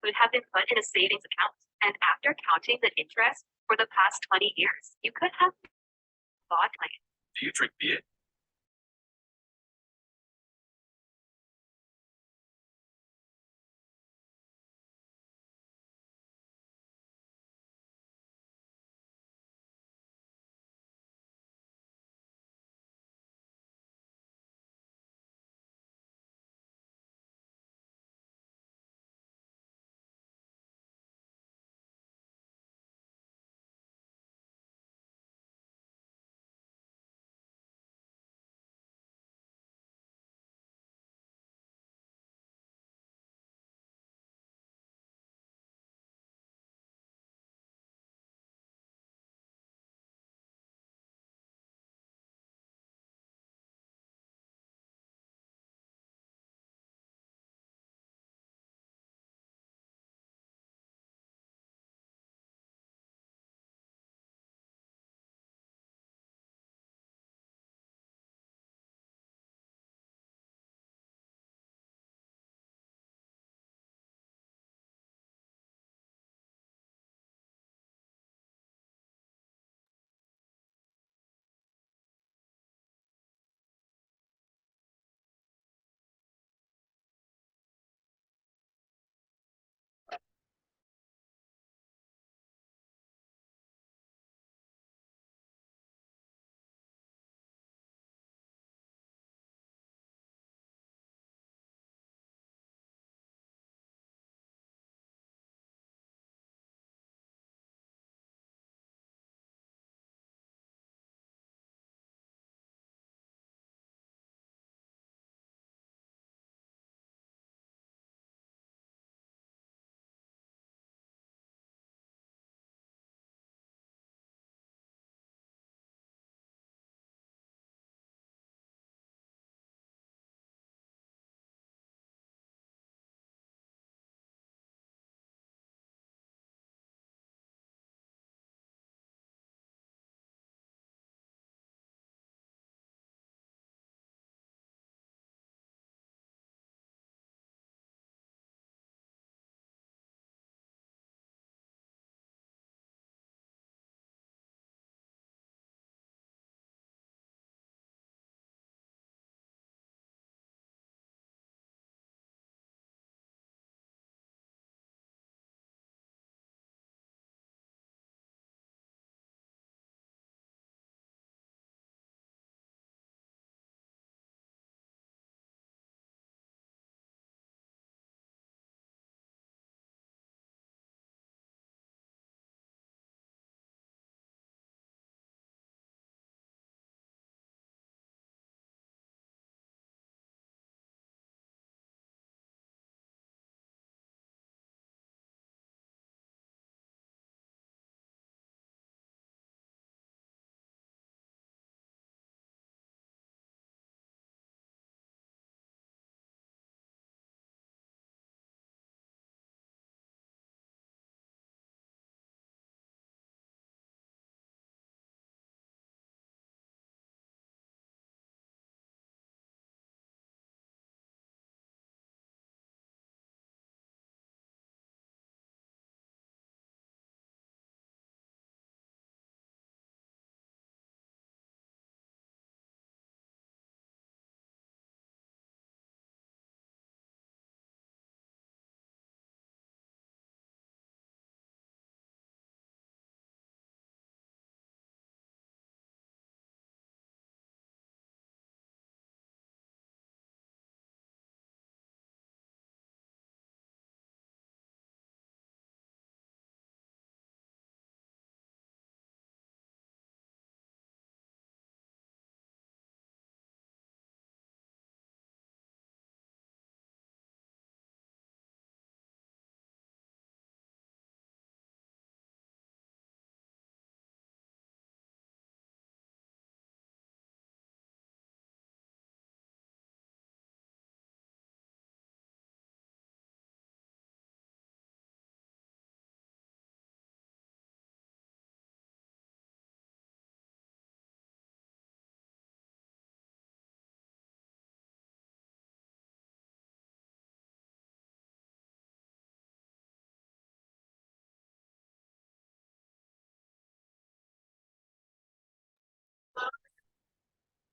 could have been put in a savings account, and after counting the interest for the past 20 years, you could have bought land. Do you drink beer?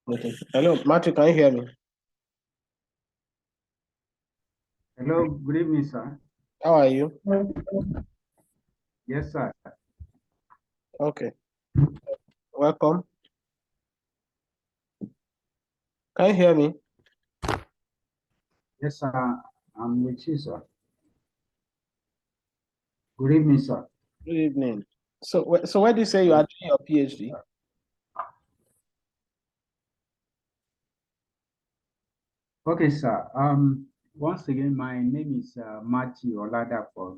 Okay. Hello, Matthew, can you hear me? Hello, good evening, sir. How are you? Yes, sir. Okay. Welcome. Can you hear me? Yes, sir. I'm with you, sir. Good evening, sir. Good evening. So where do you say you are doing your PhD? Okay, sir. Once again, my name is Matthew Oladapo.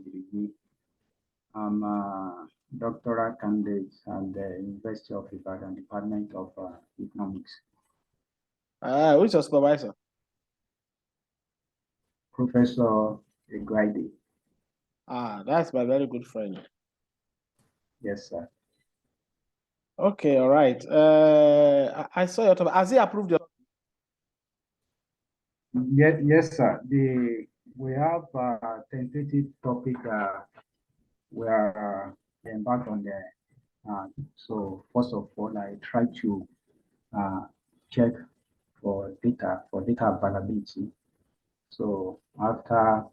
I'm a doctoral candidate at the University of Ibadan, Department of Economics. Who's your supervisor? Professor Egwide. That's my very good friend. Yes, sir. Okay, all right. I saw your topic. Has he approved your? Yes, sir. We have a tentative topic we are embarked on the so first of all, I try to check for data availability. So after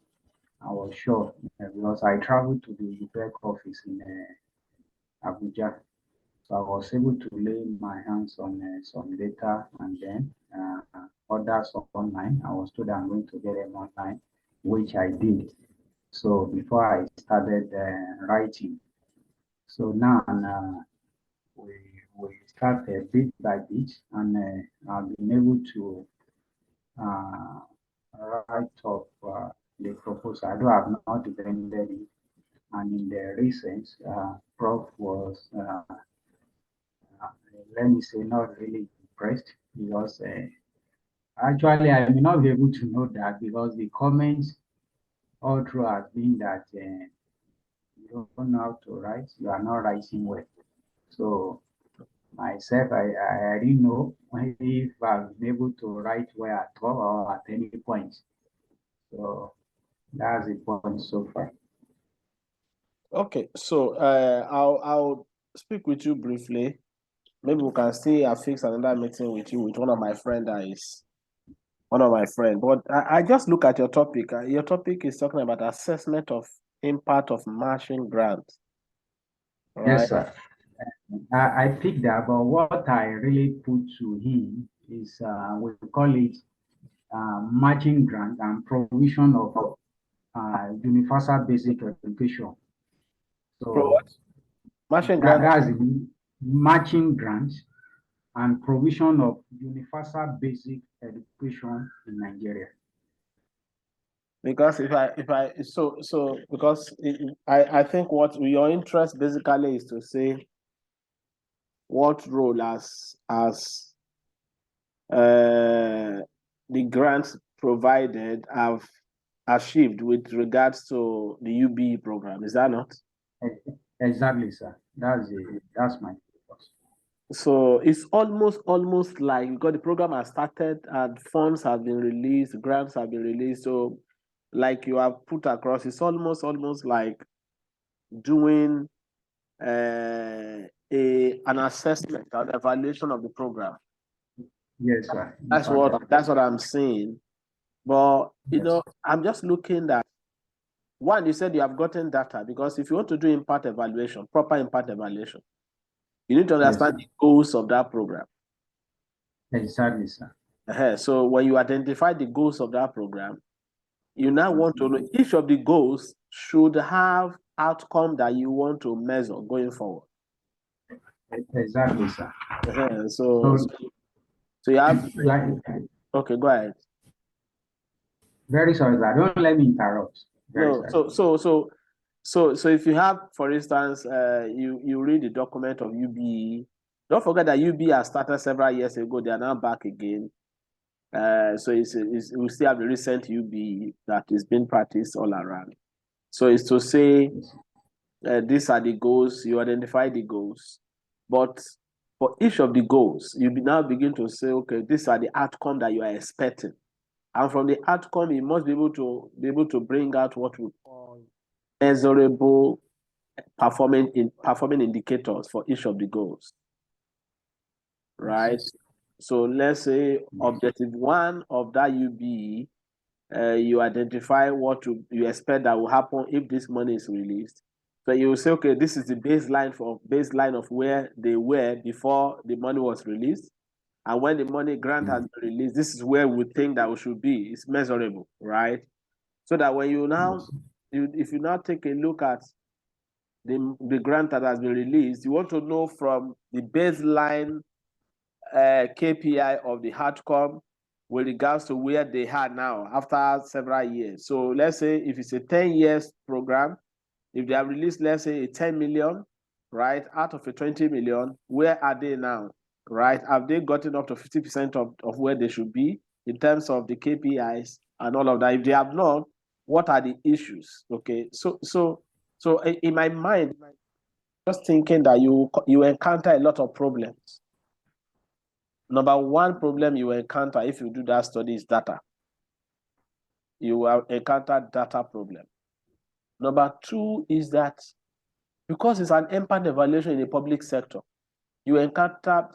I was sure, because I traveled to the UPEC office in Abuja, so I was able to lay my hands on some data and then others online. I was told I'm going to get them online, which I did. So before I started writing, so now we we start bit by bit, and I've been able to uh, write up the proposal. Although I've not defended it, and in the recent, Prof was uh, let me say not really impressed because actually I may not be able to know that because the comments all through has been that you don't know how to write, you are not writing well. So myself, I didn't know if I've been able to write well at all or at any point. So that's the point so far. Okay, so I'll speak with you briefly. Maybe we can still fix another meeting with you with one of my friend that is one of my friend. But I just look at your topic. Your topic is talking about assessment of impact of matching grants, right? Yes, sir. I picked that, but what I really put to him is we call it matching grant and provision of universal basic education. Pro what? So Matching grant that's the matching grants and provision of universal basic education in Nigeria. because if I because I think what your interest basically is to say what role as the grants provided have achieved with regards to the UBE program. Is that not? Exactly, sir. That's my focus. So it's almost like because the program has started and funds have been released, grants have been released. So like you have put across, it's almost like doing an assessment, an evaluation of the program. Yes, sir. In That's fact, what I'm saying. But yes, I'm just looking at one, you said you have gotten data because if you want to do impact evaluation, proper impact evaluation, you need to yes, understand sir. the goals of that program. Exactly, sir. So when you identify the goals of that program, you now want to know each of the goals should have outcome that you want to measure going forward. Exactly, sir. So, So, so so you have like, okay, go ahead. very sorry, sir. Don't let me interrupt. Very No, sorry. so if you have, for instance, you read the document of UBE, don't forget that UBE has started several years ago. They are now back again. So we still have the recent UBE that is being practiced all around. So it's to say these are the goals. You identify the goals, but for each of the goals, you now begin to say, okay, these are the outcome that you are expecting, and from the outcome, you must be able to bring out what we call measurable performing indicators for each of the goals, right? Yes. So let's say objective 1 of that UBE, you identify what you expect that will happen if this money is released. So you will say, okay, this is the baseline of where they were before the money was released. And when the money grant has been released, this is where we think that we should be. It's measurable, right? So that when you now, if you now take a look at the grant that has been released, you want to know from the baseline KPI of the outcome with regards to where they are now after several years. So let's say if it's a 10 years program, if they have released, let's say, a 10 million, right, out of a 20 million, where are they now, right? Have they gotten up to 50% of where they should be in terms of the KPIs and all of that? If they have not, what are the issues? Okay, so in my mind, just thinking that you encounter a lot of problems. Number one problem you encounter if you do that study is data. You will encounter data problem. Number two is that because it's an impact evaluation in the public sector, you encounter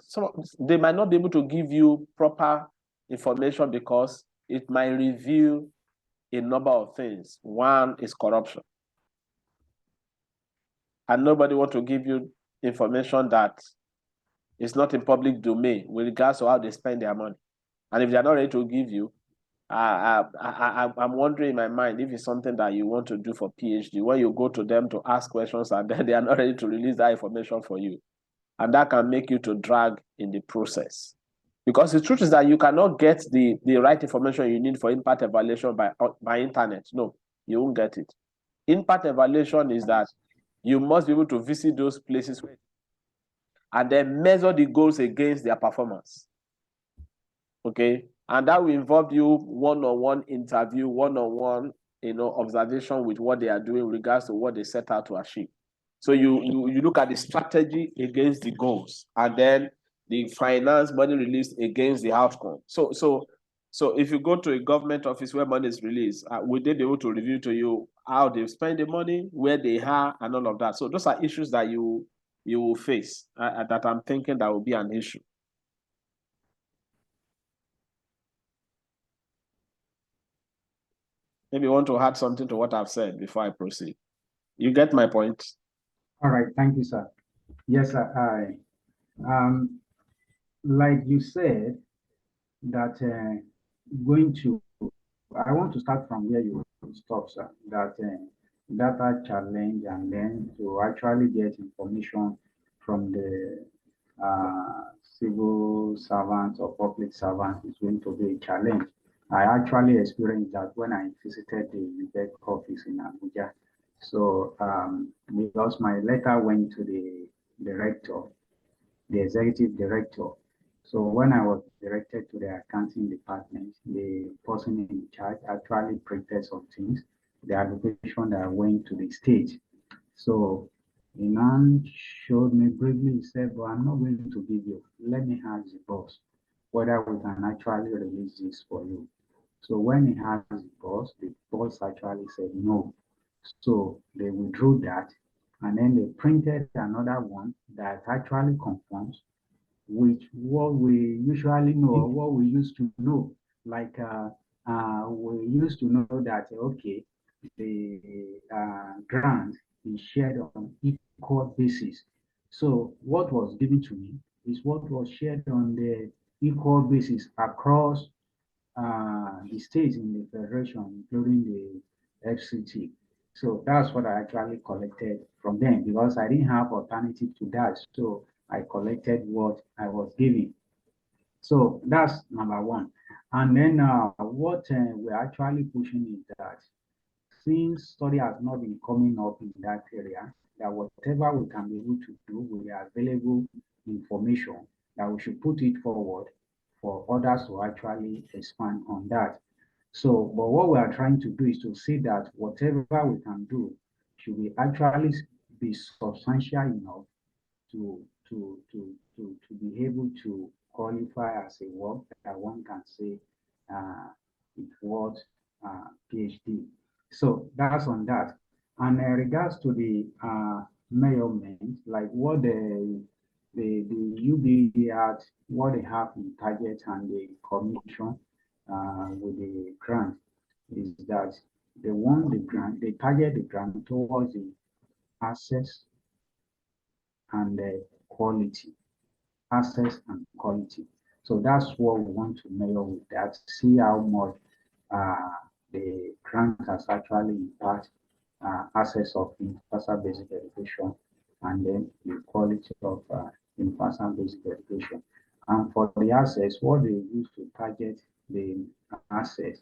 they might not be able to give you proper information because it might reveal a number of things. One is corruption. And nobody wants to give you information that is not in public domain with regards to how they spend their money. And if they're not ready to give you, I'm wondering in my mind if it's something that you want to do for PhD, when you go to them to ask questions and then they are not ready to release that information for you. And that can make you to drag in the process. Because the truth is that you cannot get the right information you need for impact evaluation by internet. No, you won't get it. Impact evaluation is that you must be able to visit those places and then measure the goals against their performance. Okay? And that will involve you one-on-one interview, one-on-one, observation with what they are doing with regards to what they set out to achieve. So you look at the strategy against the goals, and then the finance money released against the outcome. So if you go to a government office where money is released, will they be able to review to you how they spend the money, where they are, and all of that? So those are issues that you will face that I'm thinking that will be an issue. Maybe you want to add something to what I've said before I proceed. You get my point? All right, thank you, sir. Yes, sir. Like you said, that I want to start from where you stop, sir. That data challenge, and then to actually get information from the civil servants or public servants is going to be a challenge. I actually experienced that when I visited the UBEC office in Abuja. So because my letter went to the director, the executive director. So when I was directed to the accounting department, the person in charge actually printed some things, the application that went to the state. So the man showed me briefly, he said, but I'm not going to give you. Let me ask the boss whether we can actually release this for you. So when he asked the boss actually said no. So they withdrew that, and then they printed another one that actually conforms with what we usually know, or what we used to know. Like we used to know that, okay, the grant is shared on equal basis. So what was given to me is what was shared on the equal basis across the states in the federation, including the FCT. So that's what I actually collected from them, because I didn't have alternative to that. So I collected what I was given. So that's number one. And then what we're actually pushing is that since study has not been coming up in that area, that whatever we can be able to do with the available information, that we should put it forward for others to actually expand on that. So, but what we are trying to do is to see that whatever we can do should be actually be substantial enough to be able to qualify as a work that one can say it was PhD. So that's on that. And in regards to the measurement, like what the the UB had what they have in target and the commission with the grant is that they want the grant, they target the grant towards the access and the quality, access and quality. So that's what we want to measure with that, see how much the grant has actually impacted access of universal basic education and then the quality of universal basic education. And for the access, what they use to target the access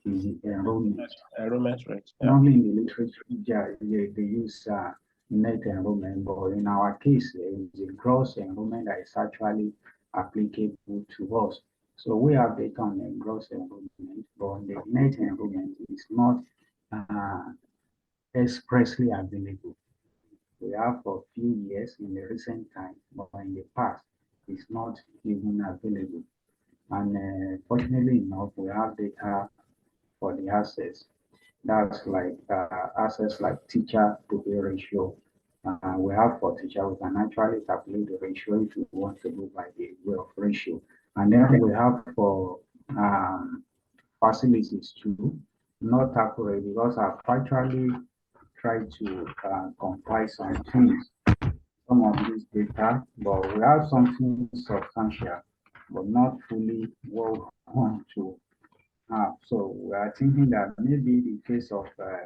is the enrollment. Enrollment rate. Yeah. Normally in the literature, they use net enrollment, but in our case, it's the gross enrollment that is actually applicable to us. So we have data on the gross enrollment, but the net enrollment is not expressly available. We have for a few years in the recent time, but in the past, it's not even available. And fortunately enough, we have data for the access. That's like access like teacher to pay ratio. We have for teacher, we can actually calculate the ratio if you want to go by the way of ratio. And then we have for facilities too, not accurate because I've actually tried to compile some things, some of this data, but we have something substantial, but not fully what we want to have. So we are thinking that maybe the case of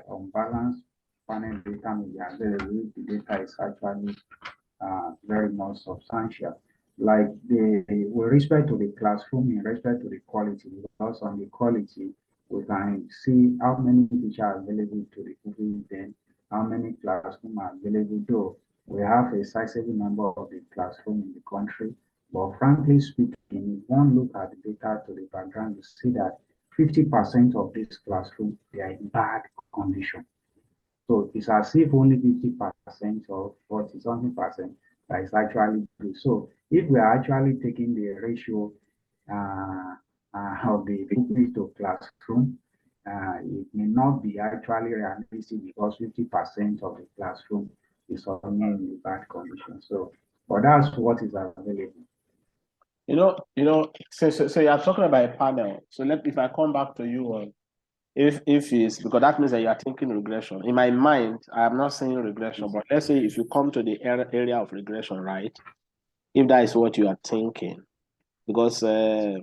unbalanced panel data may be available if the data is actually very much substantial. Like with respect to the classroom, in respect to the quality, because on the quality, we can see how many teachers are available to the pupils, then how many classrooms are available, though we have a sizable number of the classroom in the country. But frankly speaking, if one look at the data to the background, you see that 50% of this classroom, they are in bad condition. So it's as if only 50% or 40-something percent that is actually good. So if we are actually taking the ratio of the pupils to classroom, it may not be actually realistic because 50% of the classroom is only in bad condition. So, but that's what is available. So you are talking about a panel. So if I come back to you on if it's because that means that you are thinking regression. In my mind, I am not saying regression, but let's say if you come to the area of regression, right? If that is what you are thinking, because let's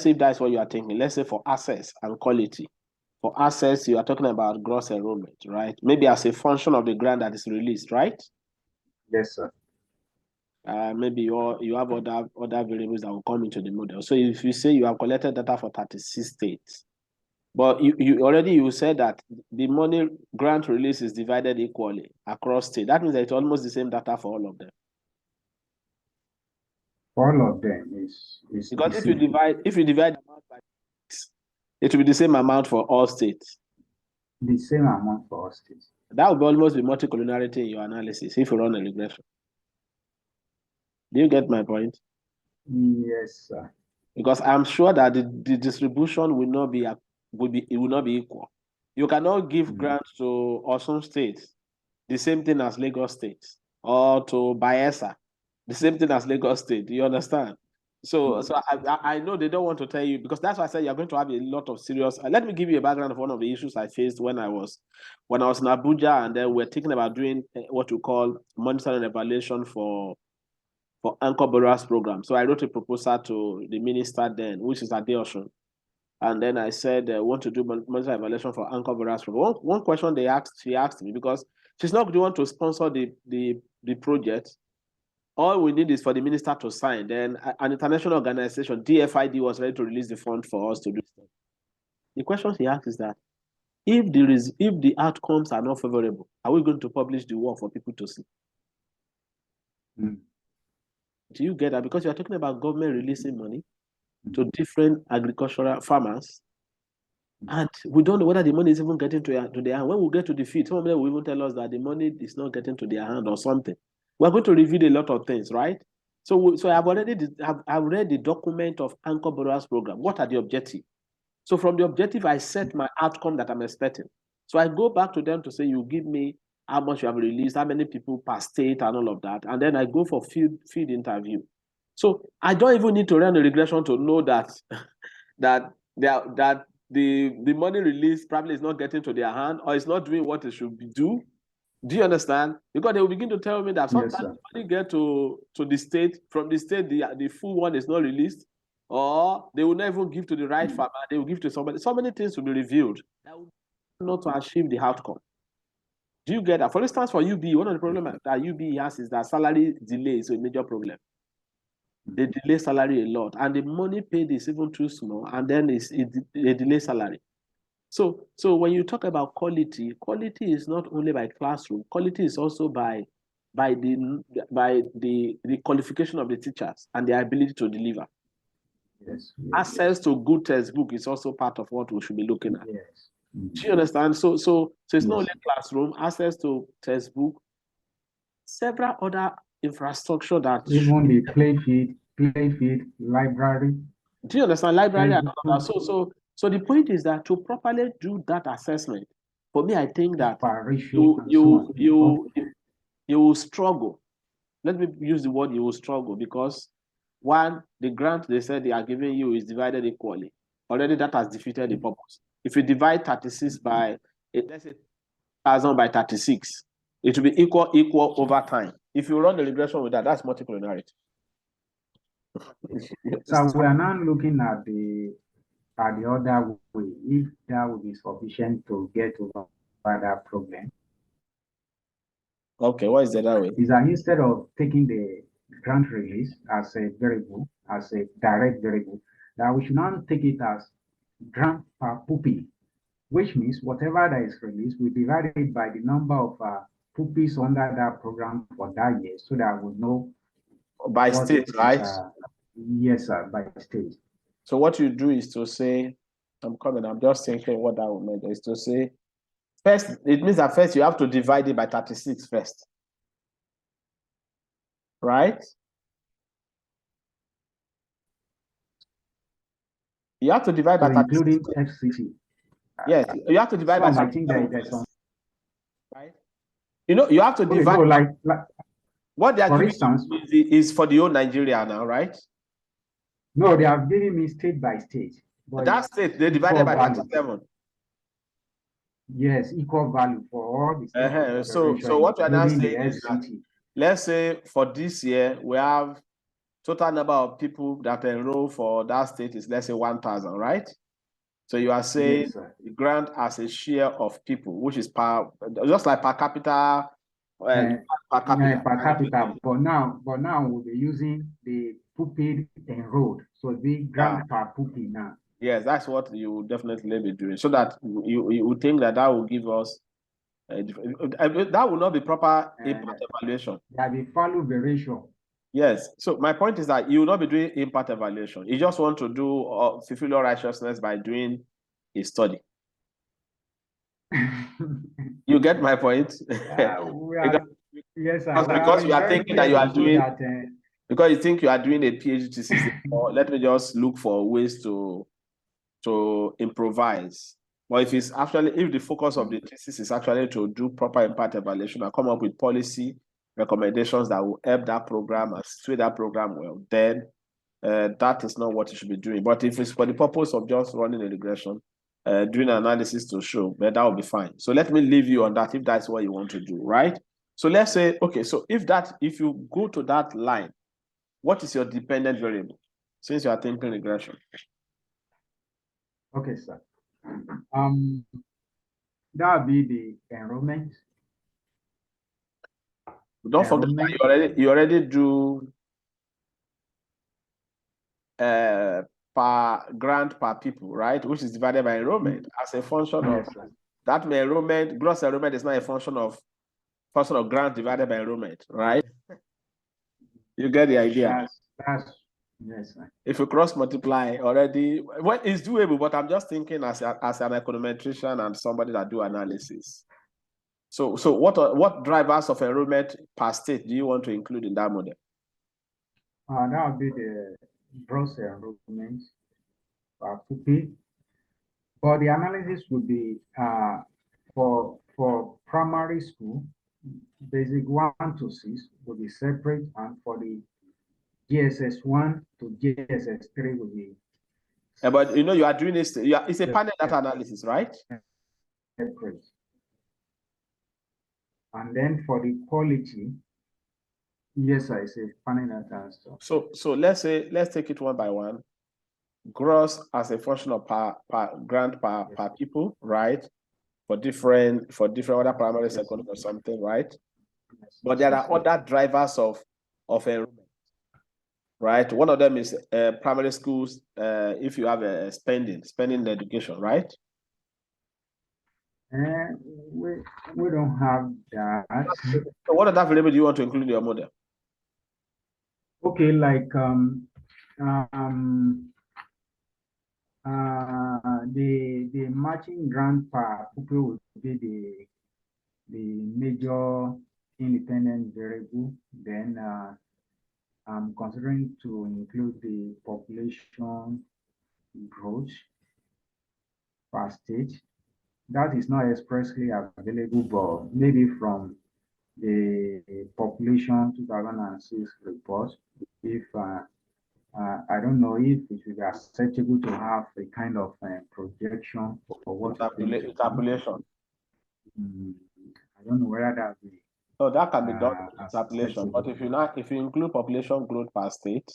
say if that's what you are thinking, let's say for access and quality. For access, you are talking about gross enrollment, right? Maybe as a function of the grant that is released, right? Yes, sir. Maybe you have other variables that will come into the model. So if you say you have collected data for 36 states, but you said that the money grant release is divided equally across states. That means that it's almost the same data for all of them. For all of them is because if you divide the amount by 6, it will be the same amount for all states. The same amount for all states. That would almost be multicollinearity in your analysis if you run a regression. Do you get my point? Yes, sir. Because I'm sure that the distribution will not be equal. You cannot give grants to Osun State the same thing as Lagos State, or to Bayelsa the same thing as Lagos State. Do you understand? So I know they don't want to tell you, because that's why I said you're going to have a lot of serious. Let me give you a background of one of the issues I faced when I was in Abuja, and then we're thinking about doing what we call monitoring and evaluation for Anchor Borrowers program. So I wrote a proposal to the minister then, which is Adeosun. And then I said, want to do monitoring evaluation for Anchor Borrowers program. One question she asked me, because she's not going to want to sponsor the project. All we need is for the minister to sign. Then an international organization, DFID, was ready to release the fund for us to do so. The question she asked is that if the outcomes are not favorable, are we going to publish the work for people to see? Do you get that? Because you're talking about government releasing money to different agricultural farmers, and we don't know whether the money is even getting to their hand. When we get to the field, some of them will even tell us that the money is not getting to their hand or something. We're going to reveal a lot of things, right? So I've read the document of Anchor Borrowers program. What are the objectives? So from the objective, I set my outcome that I'm expecting. So I go back to them to say, you give me how much you have released, how many people per state, and all of that. And then I go for field interview. So I don't even need to run a regression to know that that the money released probably is not getting to their hand, or it's not doing what it should do. Do you understand? Because they will begin to tell me that sometimes the money get to the state, from the state, the full one is not released, or they will not even give to the right farmer, they will give to somebody. So many things will be revealed that will not to achieve the outcome. Do you get that? For instance, for UB, one of the problems that UB has is that salary delay is a major problem. They delay salary a lot, and the money paid is even too small, and then it's a delay salary. So when you talk about quality, quality is not only by classroom, quality is also by the qualification of the teachers and their ability to deliver. Yes. Access to good textbook is also part of what we should be looking at. Yes. Do you understand? So it's not only classroom, access to textbook, several other infrastructure that even the play field, library. Do you understand? Library and all that. So the point is that to properly do that assessment, for me, I think that you will struggle. Let me use the word you will struggle, because one, the grant they said they are giving you is divided equally. Already that has defeated the purpose. If you divide 36 by, let's say 1,000 by 36, it will be equal over time. If you run the regression with that, that's multicollinearity. So we are now looking at the other way, if that would be sufficient to get over that problem. Okay, what is the other way? Is that instead of taking the grant release as a variable, as a direct variable, that we should not take it as grant per pupil, which means whatever that is released, we divide it by the number of pupils under that program for that year, so that we know by state, right? Yes, sir, by state. So what you do is to say, I'm just thinking what that would mean is to say, first, it means that first you have to divide it by 36 first. Right? You have to divide by 36. Including FCT. Yes, you have to divide by 36. Right? You know, you have to divide. So like what they are giving is for the whole Nigeria now, right? No, they are giving me state by state. That state, they divided by 37. Yes, equal value for all the states. So what we are now saying is that, let's say for this year, we have total number of people that enroll for that state is, let's say, 1,000, right? So you are saying the grant as a share of people, which is just like per capita. Per capita. But now we'll be using the pupil enrolled. So the grant per pupil now. Yes, that's what you will definitely be doing. So that you would think that will give us that will not be proper impact evaluation. That will follow the ratio. Yes. So my point is that you will not be doing impact evaluation. You just want to do fulfill your righteousness by doing a study. You get my point? Yes, because you are thinking that you are doing because you think you are doing a PhD thesis, or let me just look for ways to improvise. But if the focus of the thesis is actually to do proper impact evaluation and come up with policy recommendations that will help that program and sway that program well, then that is not what you should be doing. But if it's for the purpose of just running a regression, doing an analysis to show, then that will be fine. So let me leave you on that if that's what you want to do, right? So let's say, okay, so if you go to that line, what is your dependent variable? Since you are thinking regression. Okay, sir. That would be the enrollment. Don't forget that you already do per grant per people, right? Which is divided by enrollment as a function of that. Enrollment, gross enrollment is not a function of grant divided by enrollment, right? You get the idea. Yes, sir. If you cross multiply already, well, it's doable, but I'm just thinking as an econometrician and somebody that do analysis. So what drivers of enrollment per state do you want to include in that model? That would be the gross enrollment per pupil. But the analysis would be for primary school, basic 1 to 6 will be separate, and for the GSS 1 to GSS 3 will be But you are doing this, it's a panel data analysis, right? separate. And then for the quality, yes, I say panel data and stuff. So let's take it one by one. Gross as a function of per grant per people, right? For different other primary, secondary, or something, right? Yes. But there are other drivers of enrollment, right? One of them is primary schools. If you have a spending in education, right? We don't have that. So what other variable do you want to include in your model? Okay, like the matching grant per pupil will be the major independent variable. Then I'm considering to include the population growth per state. That is not expressly available, but maybe from the population 2006 report, if I don't know if it would be acceptable to have a kind of projection for what Interpolation. I don't know whether that will be. So that can be done with interpolation. But if you include population growth per state,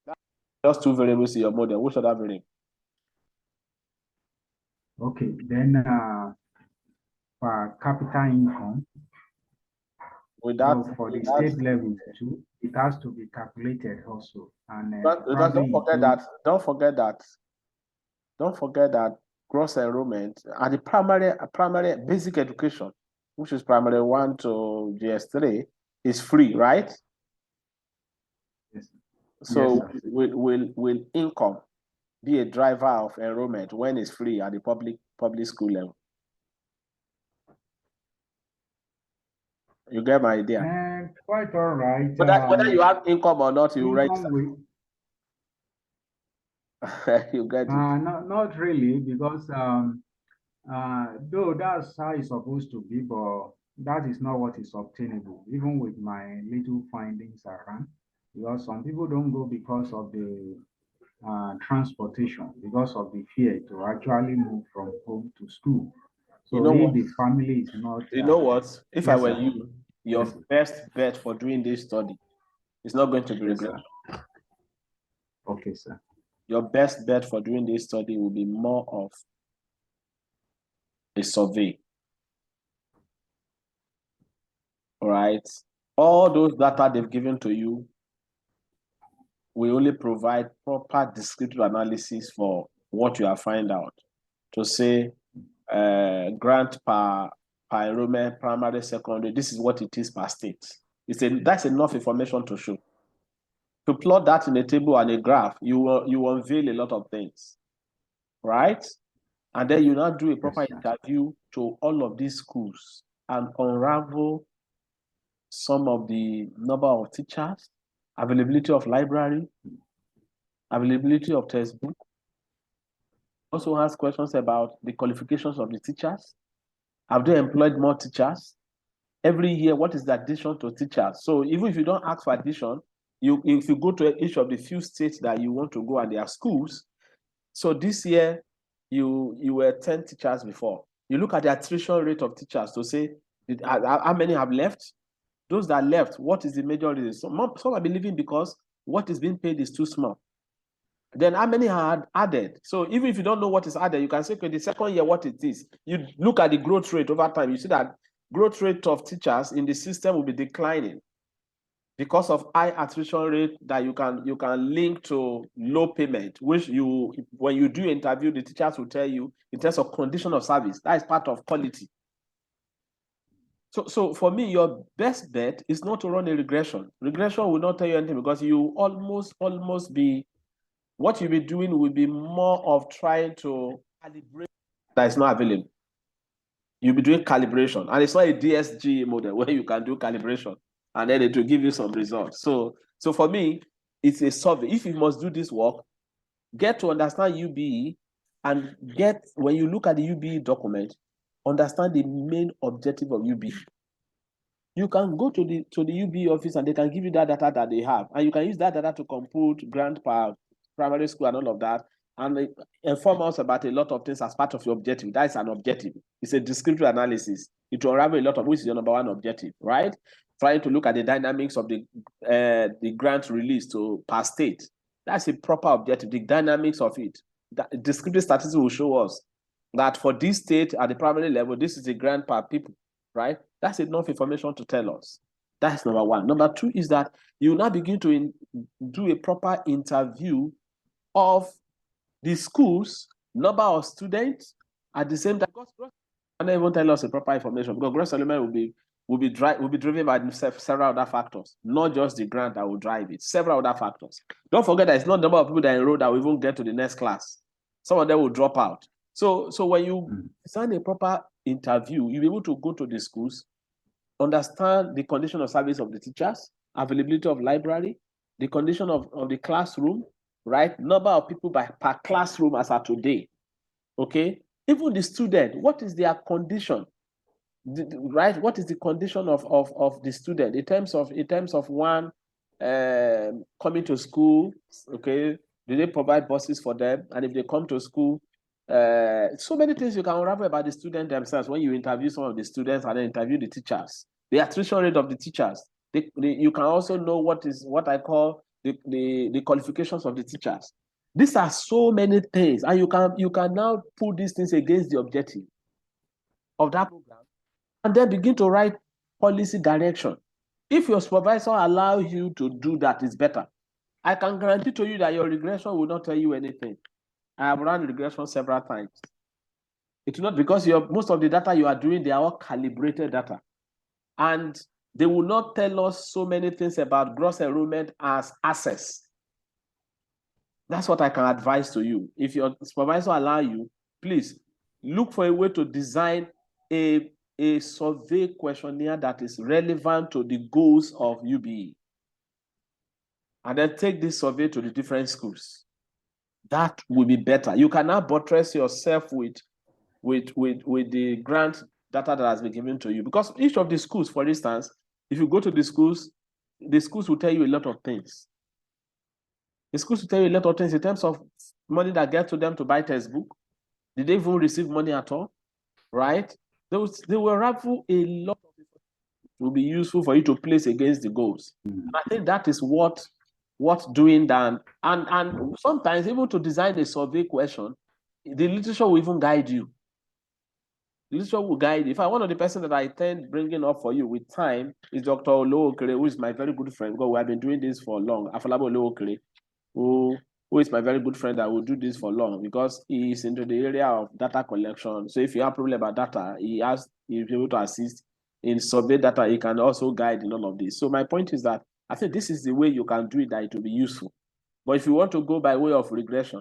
that's just two variables in your model. Which other variable? Okay, then per capita income. With that, so for the state level too, it has to be calculated also. And but don't forget that gross enrollment at the primary basic education, which is primary 1 to GS3, is free, right? Yes. So yes, will income be a driver of enrollment when it's free at the public school level? You get my idea? Quite all right. Whether you have income or not, you register. You get it. Not really, because though that's how it's supposed to be, but that is not what is obtainable, even with my little findings around. Because some people don't go because of the transportation, because of the fear to actually move from home to school. So You know if what? the family is not, You know what? If I yes, were sir. you, your Yes, sir. best bet for doing this study is not going to be Yes, regression. sir. Okay, sir. Your best bet for doing this study will be more of a survey. All right. All those data they've given to you will only provide proper descriptive analysis for what you have find out. To say grant per enrollment, primary, secondary, this is what it is per state. That's enough information to show. To plot that in a table and a graph, you unveil a lot of things, right? And then you now do a proper interview to all of these schools and unravel some of the number of teachers, availability of library, availability of textbook. Also ask questions about the qualifications of the teachers. Have they employed more teachers? Every year, what is the addition to teachers? So even if you don't ask for addition, if you go to each of the few states that you want to go and their schools, so this year you were 10 teachers before. You look at the attrition rate of teachers to say how many have left. Those that left, what is the major reason? Some are leaving because what is being paid is too small. Then how many are added? So even if you don't know what is added, you can say, okay, the second year what it is. You look at the growth rate over time. You see that growth rate of teachers in the system will be declining because of high attrition rate that you can link to low payment, which when you do interview, the teachers will tell you in terms of condition of service. That is part of quality. So for me, your best bet is not to run a regression. Regression will not tell you anything because you almost be, what you'll be doing will be more of trying to calibrate that is not available. You'll be doing calibration, and it's not a DSG model where you can do calibration and then it will give you some results. So for me, it's a survey. If you must do this work, get to understand UBE, and when you look at the UBE document, understand the main objective of UBE. you can go to the UB office and they can give you that data that they have, and you can use that data to compute grant per primary school and all of that, and inform us about a lot of things as part of your objective. That is an objective. It's a descriptive analysis. It will unravel a lot of which is your number one objective, right? Trying to look at the dynamics of the grant release to per state. That's a proper objective. The dynamics of it. That descriptive statistics will show us that for this state at the primary level, this is the grant per people, right? That's enough information to tell us. That's number one. Number two is that you now begin to do a proper interview of the schools, number of students, at the same time. And not even tell us the proper information, because gross element will be driven by several other factors, not just the grant that will drive it. Several other factors. Don't forget that it's not the number of people that enroll that will even get to the next class. Some of them will drop out. So when you design a proper interview, you'll be able to go to the schools, understand the condition of service of the teachers, availability of library, the condition of the classroom, right? Number of people per classroom as of today. Okay? Even the student, what is their condition? Right? What is the condition of the student in terms of one coming to school? Okay, do they provide buses for them? And if they come to school, so many things you can unravel about the student themselves when you interview some of the students and then interview the teachers. The attrition rate of the teachers. You can also know what I call the qualifications of the teachers. These are so many things, and you can now put these things against the objective of that program, and then begin to write policy direction. If your supervisor allows you to do that, it's better. I can guarantee to you that your regression will not tell you anything. I have run regression several times. It's not because most of the data you are doing, they are all calibrated data. And they will not tell us so many things about gross enrollment as access. That's what I can advise to you. If your supervisor allows you, please look for a way to design a survey questionnaire that is relevant to the goals of UBE. And then take this survey to the different schools. That will be better. You can now buttress yourself with the grant data that has been given to you. Because each of the schools, for instance, if you go to the schools will tell you a lot of things. The schools will tell you a lot of things in terms of money that gets to them to buy textbook. Did they even receive money at all? Right? They will raffle a lot of it. Will be useful for you to place against the goals. And I think that is what doing that. And sometimes even to design a survey question, the literature will even guide you. The literature will guide you. In fact, one of the person that I tend bringing up for you with time is Dr. Olookere, who is my very good friend. We have been doing this for long. Afolabi Olookere, who is my very good friend that will do this for long because he is into the area of data collection. So if you have a problem about data, he'll be able to assist in survey data. He can also guide in all of this. So my point is that I think this is the way you can do it, that it will be useful. But if you want to go by way of regression,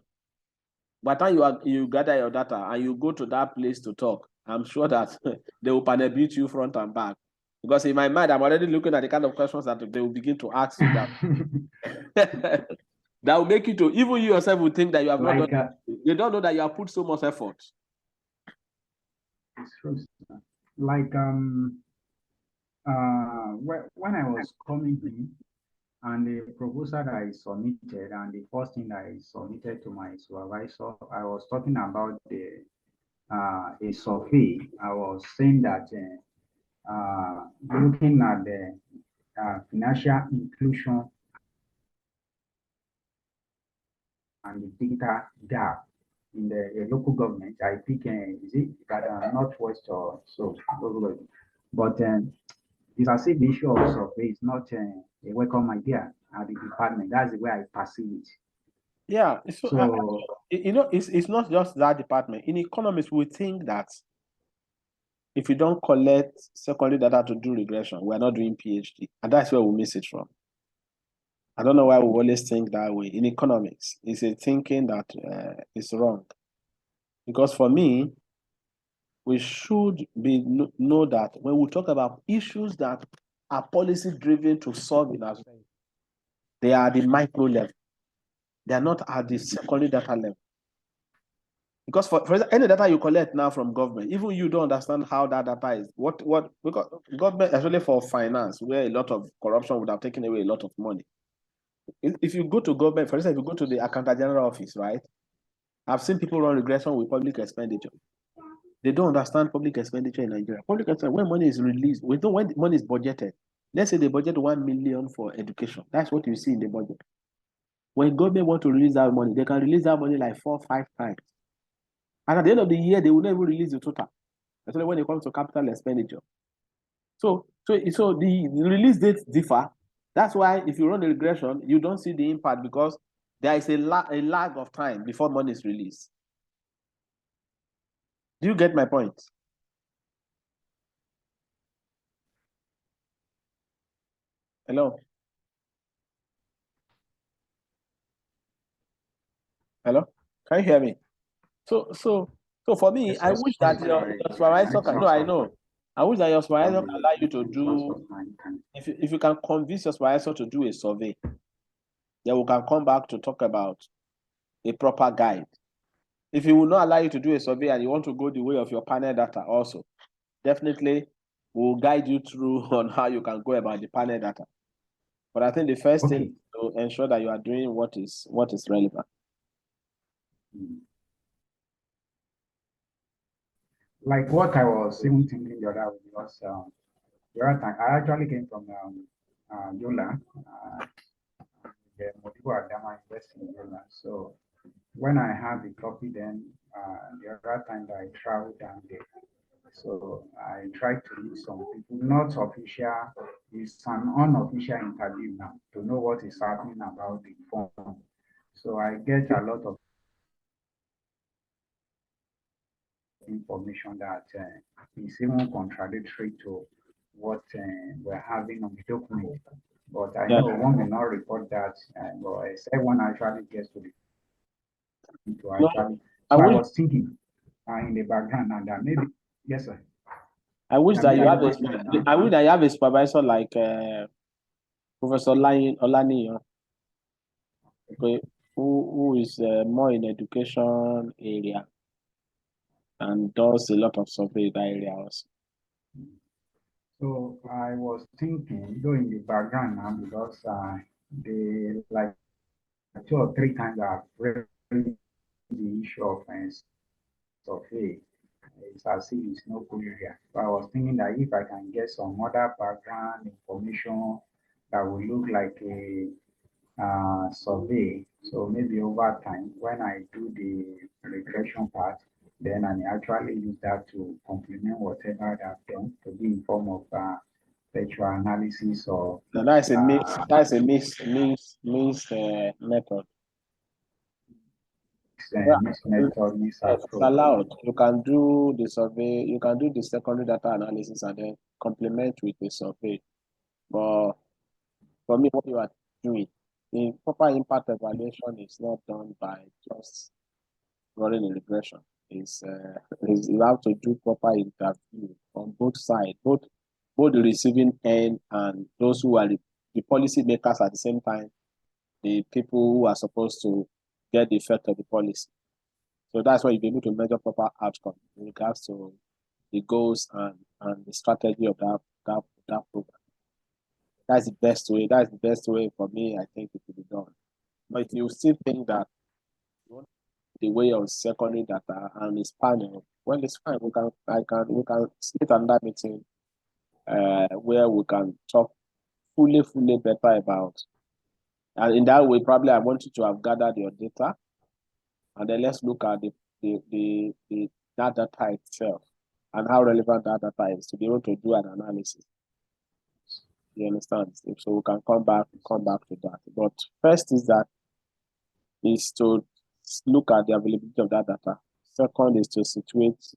by the time you gather your data and you go to that place to talk, I'm sure that they will panel beat you front and back. Because in my mind, I'm already looking at the kind of questions that they will begin to ask you that. That will make you to, even you yourself will think that you have not done, you don't know that you have put so much effort. It's true. Like when I was coming in and the proposal that I submitted and the first thing that I submitted to my supervisor, I was talking about a survey. I was saying that looking at the financial inclusion and the digital gap in the local government. I think is it Northwest or so. But it's as if the issue of survey is not a welcome idea at the department. That's the way I perceive it. Yeah, so it's not just that department. In economics, we think that if you don't collect secondary data to do regression, we're not doing PhD, and that's where we miss it from. I don't know why we always think that way. In economics, it's a thinking that is wrong. Because for me, we should know that when we talk about issues that are policy driven to solve in our society, they are at the micro level. They are not at the secondary data level. Because for example, any data you collect now from government, even you don't understand how that data is. Because government, especially for finance, where a lot of corruption would have taken away a lot of money. If you go to government, for instance, if you go to the Accountant General office, right? I've seen people run regression with public expenditure. They don't understand public expenditure in Nigeria. Public expenditure, when money is released, we don't when money is budgeted. Let's say they budget 1 million for education. That's what you see in the budget. When government want to release that money, they can release that money like 4 or 5 times. And at the end of the year, they will never release the total, especially when it comes to capital expenditure. So the release dates differ. That's why if you run a regression, you don't see the impact because there is a lag of time before money is released. Do you get my point? Hello? Hello? Can you hear me? So for me, I wish that your supervisor can, no, I know. I wish that your supervisor can allow you to do, if you can convince your supervisor to do a survey, then we can come back to talk about a proper guide. If he will not allow you to do a survey and you want to go the way of your panel data also, definitely we'll guide you through on how you can go about the panel data. But I think the first thing is to ensure that you are doing what is relevant. Like what I was even thinking the other way was the other time I actually came from Yola, the Modibo Adama University in Yola. So when I had the copy, then the other time that I traveled down there, so I tried to meet some people, not official, it's an unofficial interview now to know what is happening about the form. So I get a lot of information that is even contradictory to what we're having on the document. But I know one may not report that, but except one actually gets to the to actually. So I was thinking in the background and that maybe yes, sir. I wish that you have a supervisor like Professor Olani, okay, who is more in education area and does a lot of survey in that area also. So I was thinking, though in the background now, because they like 2 or 3 times I've raised the issue of survey. It's as if it's no good area. But I was thinking that if I can get some other background information that will look like a survey, so maybe over time, when I do the regression part, then I may actually use that to complement whatever I've done to be in form of spectral analysis or. Now that's a mix. That's a mixed method. Mixed method, mixed It's approach. allowed. You can do the survey. You can do the secondary data analysis and then complement with the survey. But for me, what you are doing, the proper impact evaluation is not done by just running a regression. You have to do proper interview on both sides, both the receiving end and those who are the policy makers at the same time, the people who are supposed to get the effect of the policy. So that's why you'll be able to measure proper outcome in regards to the goals and the strategy of that program. That's the best way. That's the best way for me, I think it will be done. But if you still think that you want the way of secondary data and it's panel, well, it's fine. We can sit another meeting where we can talk fully better about. And in that way, probably I want you to have gathered your data, and then let's look at that data itself and how relevant that data is to be able to do an analysis. You understand? So we can come back to that. But first is to look at the availability of that data. Second is to situate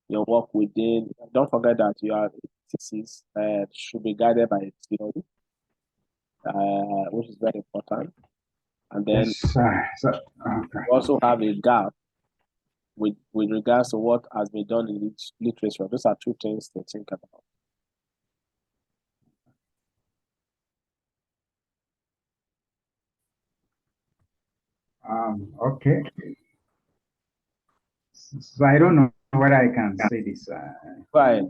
your work within. Don't forget that your thesis should be guided by theory, which is very important. And then you also have a gap with regards to what has been done in literature. Those are 2 things to think about. Okay. So I don't know whether I can say this. Right.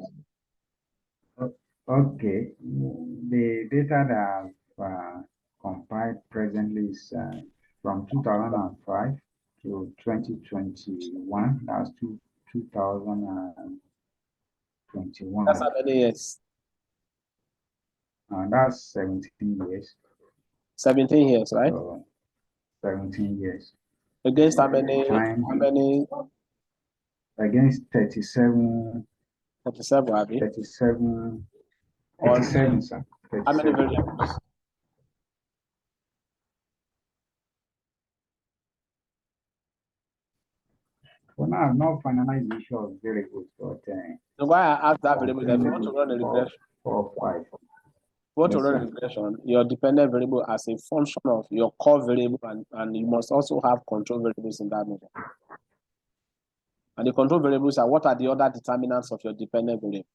Okay, the data that I've compiled presently is from 2005 to 2021. That's 2021. That's how many years? That's 17 years. 17 years, right? So 17 years. Against how many? Time How many? against 37, 37, Abby. 37, Or 37, sir. how many 37. variables? For now, I've not finalized the issue of variables, but So why I asked that variable, that if you want to run a four, regression, 4, 5. you want to Yes, run a sir. regression, your dependent variable as a function of your core variable, and you must also have control variables in that model. And the control variables are what are the other determinants of your dependent variable?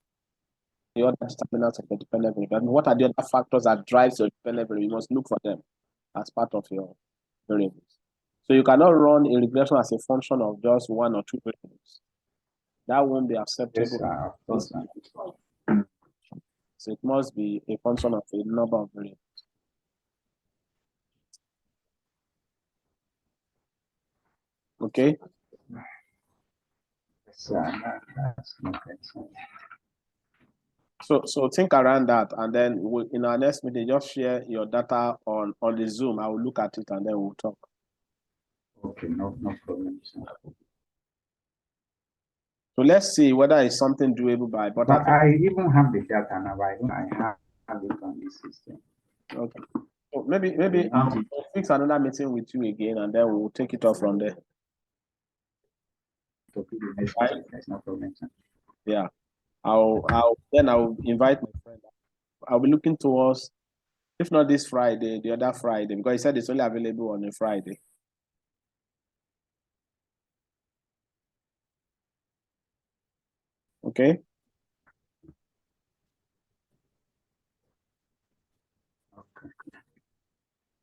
The other determinants of your dependent variable. And what are the other factors that drives your dependent variable? You must look for them as part of your variables. So you cannot run a regression as a function of just one or two variables. That won't be acceptable. Yes, sir. Of course, sir. So it must be a function of a number of variables. Okay. Yes, sir. That's okay, sir. So think around that, and then in our next meeting, just share your data on the Zoom. I will look at it and then we'll talk. Okay, no problem, sir. So let's see whether it's something doable by. But I even have the data now. I have it on this system. Okay. So maybe we'll fix another meeting with you again, and then we'll take it off from there. Right? There's no problem, sir. Yeah. I'll invite my friend. I'll be looking towards, if not this Friday, the other Friday, because he said it's only available on a Friday. Okay. Okay.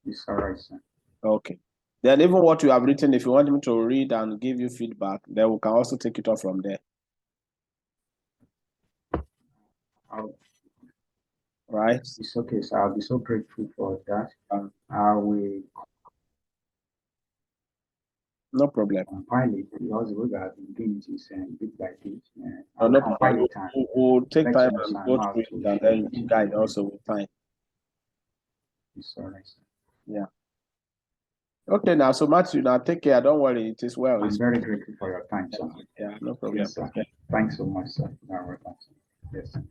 It's all right, sir. Okay. Then even what you have written, if you want me to read and give you feedback, then we can also take it off from there. Right? It's okay, sir. I'll be so grateful for that. I will No problem. compile it because we have been doing this bit by bit. No problem. We'll take time and go through it, and then you guide also with time. It's all right, sir. Yeah. Okay, now, so Matthew, now take care. Don't worry, it is well. I'm very grateful for your time, sir. Yeah, no problem. Yes, sir. Okay. Thanks so much, sir. Yes, sir.